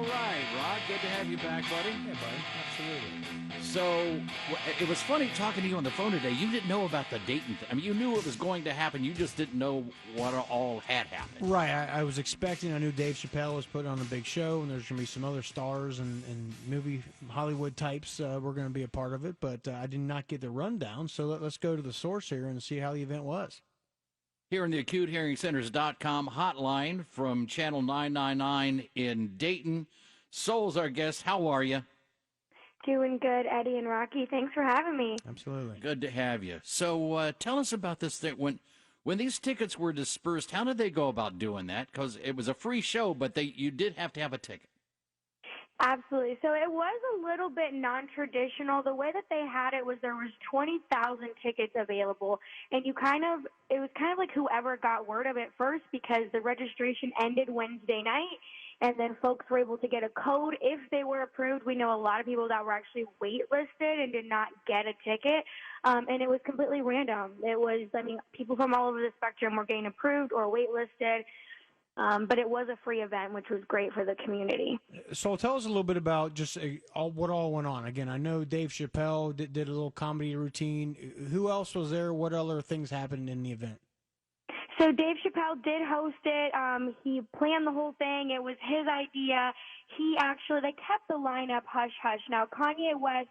right, Rod. Good to have you back, buddy. Yeah, buddy. Absolutely. So it was funny talking to you on the phone today. You didn't know about the Dayton thing. I mean, you knew it was going to happen. You just didn't know what all had happened. Right. I was expecting, I knew Dave Chappelle was putting on a big show, and there's going to be some other stars and movie Hollywood types were going to be a part of it, but I did not get the rundown. So let's go to the source here and see how the event was. Here in the AcuteHearingCenters.com hotline from Channel 999 in Dayton. Soul's our guest. How are you? Doing good, Eddie and Rocky. Thanks for having me. Absolutely. Good to have you. So tell us about this thing. When these tickets were dispersed, how did they go about doing that? Because it was a free show, but you did have to have a ticket. Absolutely. So it was a little bit non-traditional. The way that they had it was there was 20,000 tickets available, and it was kind of like whoever got word of it first, because the registration ended Wednesday night, and then folks were able to get a code if they were approved. We know a lot of people that were actually waitlisted and did not get a ticket, and it was completely random. It was, people from all over the spectrum were getting approved or waitlisted. But it was a free event, which was great for the community. So tell us a little bit about just what all went on. Again, I know Dave Chappelle did a little comedy routine. Who else was there? What other things happened in the event? So Dave Chappelle did host it. He planned the whole thing. It was his idea. They kept the lineup hush-hush. Now, Kanye West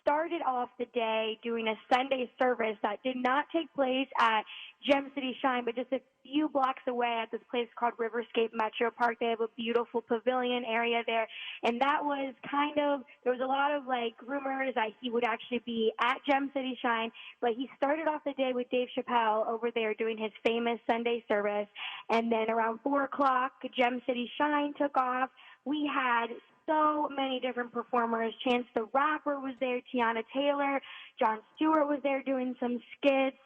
started off the day doing a Sunday service that did not take place at Gem City Shine, but just a few blocks away at this place called Riverscape Metro Park. They have a beautiful pavilion area there, and that was there was a lot of rumors that he would actually be at Gem City Shine, but he started off the day with Dave Chappelle over there doing his famous Sunday service, and then around 4 o'clock, Gem City Shine took off. We had so many different performers. Chance the Rapper was there, Tiana Taylor, Jon Stewart was there doing some skits.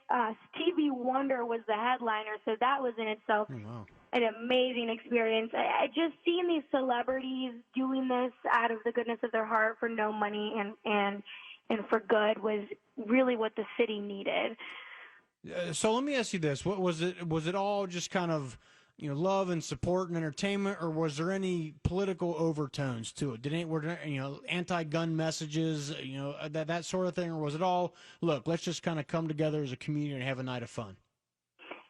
Stevie Wonder was the headliner, so that was in itself an amazing experience. I just seeing these celebrities doing this out of the goodness of their heart for no money and for good was really what the city needed. So let me ask you this: what was it? Was it all just kind of love and support and entertainment, or was there any political overtones to it? Were there, anti-gun messages, that sort of thing, or was it all, look, let's just kind of come together as a community and have a night of fun?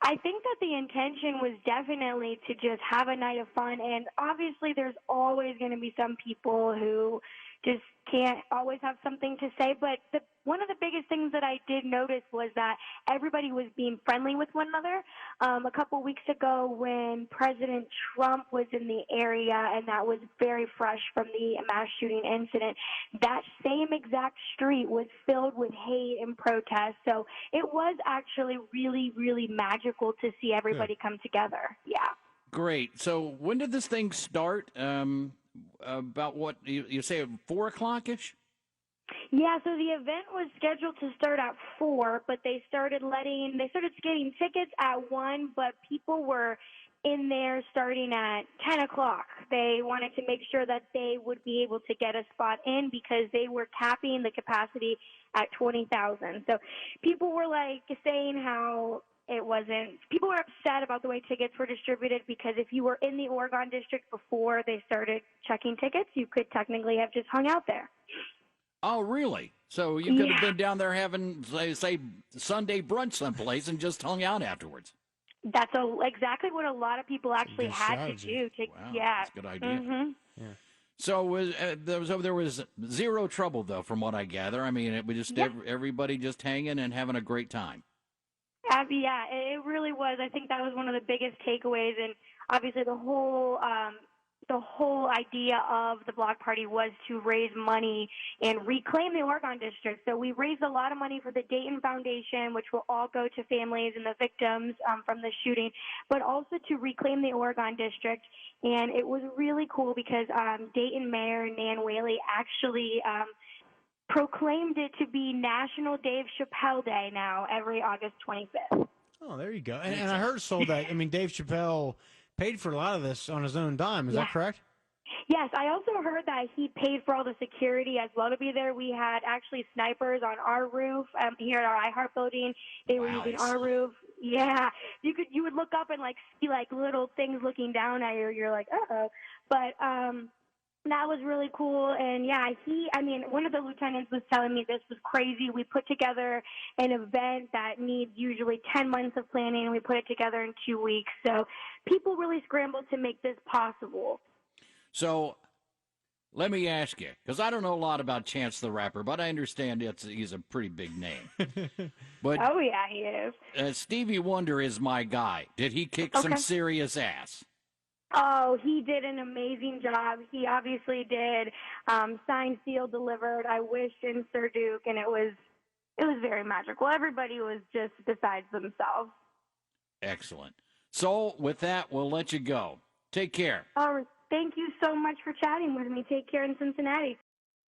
I think that the intention was definitely to just have a night of fun, and obviously there's always going to be some people who just can't always have something to say, but one of the biggest things that I did notice was that everybody was being friendly with one another. A couple weeks ago when President Trump was in the area, and that was very fresh from the mass shooting incident, that same exact street was filled with hate and protest. So it was actually really, really magical to see everybody come together. Yeah. Great. So when did this thing start? About what you say, 4 o'clock-ish? Yeah, so the event was scheduled to start at 4, but they started getting tickets at 1, but people were in there starting at 10 o'clock. They wanted to make sure that they would be able to get a spot in because they were capping the capacity at 20,000. So people were saying how people were upset about the way tickets were distributed, because if you were in the Oregon district before they started checking tickets, you could technically have just hung out there. Oh, really? So you could have been down there having, say, Sunday brunch someplace and just hung out afterwards. That's exactly what a lot of people actually had to do. Wow, that's a good idea. Mm-hmm. Yeah. So there was zero trouble, though, from what I gather. I mean, it was just everybody just hanging and having a great time. Yeah, it really was. I think that was one of the biggest takeaways, and obviously the whole idea of the block party was to raise money and reclaim the Oregon district. So we raised a lot of money for the Dayton Foundation, which will all go to families and the victims from the shooting, but also to reclaim the Oregon district. And it was really cool because Dayton Mayor Nan Whaley actually proclaimed it to be National Dave Chappelle Day now, every August 25th. Oh, there you go. And I heard that, Dave Chappelle paid for a lot of this on his own dime. Is that correct? Yes, I also heard that he paid for all the security as well to be there. We had actually snipers on our roof here at our iHeart building. They were using our roof. Yeah, you would look up and see little things looking down at you. You're like, uh-oh. But That was really cool. And yeah, one of the lieutenants was telling me this was crazy. We put together an event that needs usually 10 months of planning, and we put it together in 2 weeks. So people really scrambled to make this possible. So let me ask you, because I don't know a lot about Chance the Rapper, but I understand he's a pretty big name. But Oh, yeah, he is. Stevie Wonder is my guy. Did he kick some serious ass? Oh, he did an amazing job. He obviously did. Signed, sealed, delivered. I wished in Sir Duke, and it was very magical. Everybody was just besides themselves. Excellent. So with that, we'll let you go. Take care. Thank you so much for chatting with me. Take care in Cincinnati.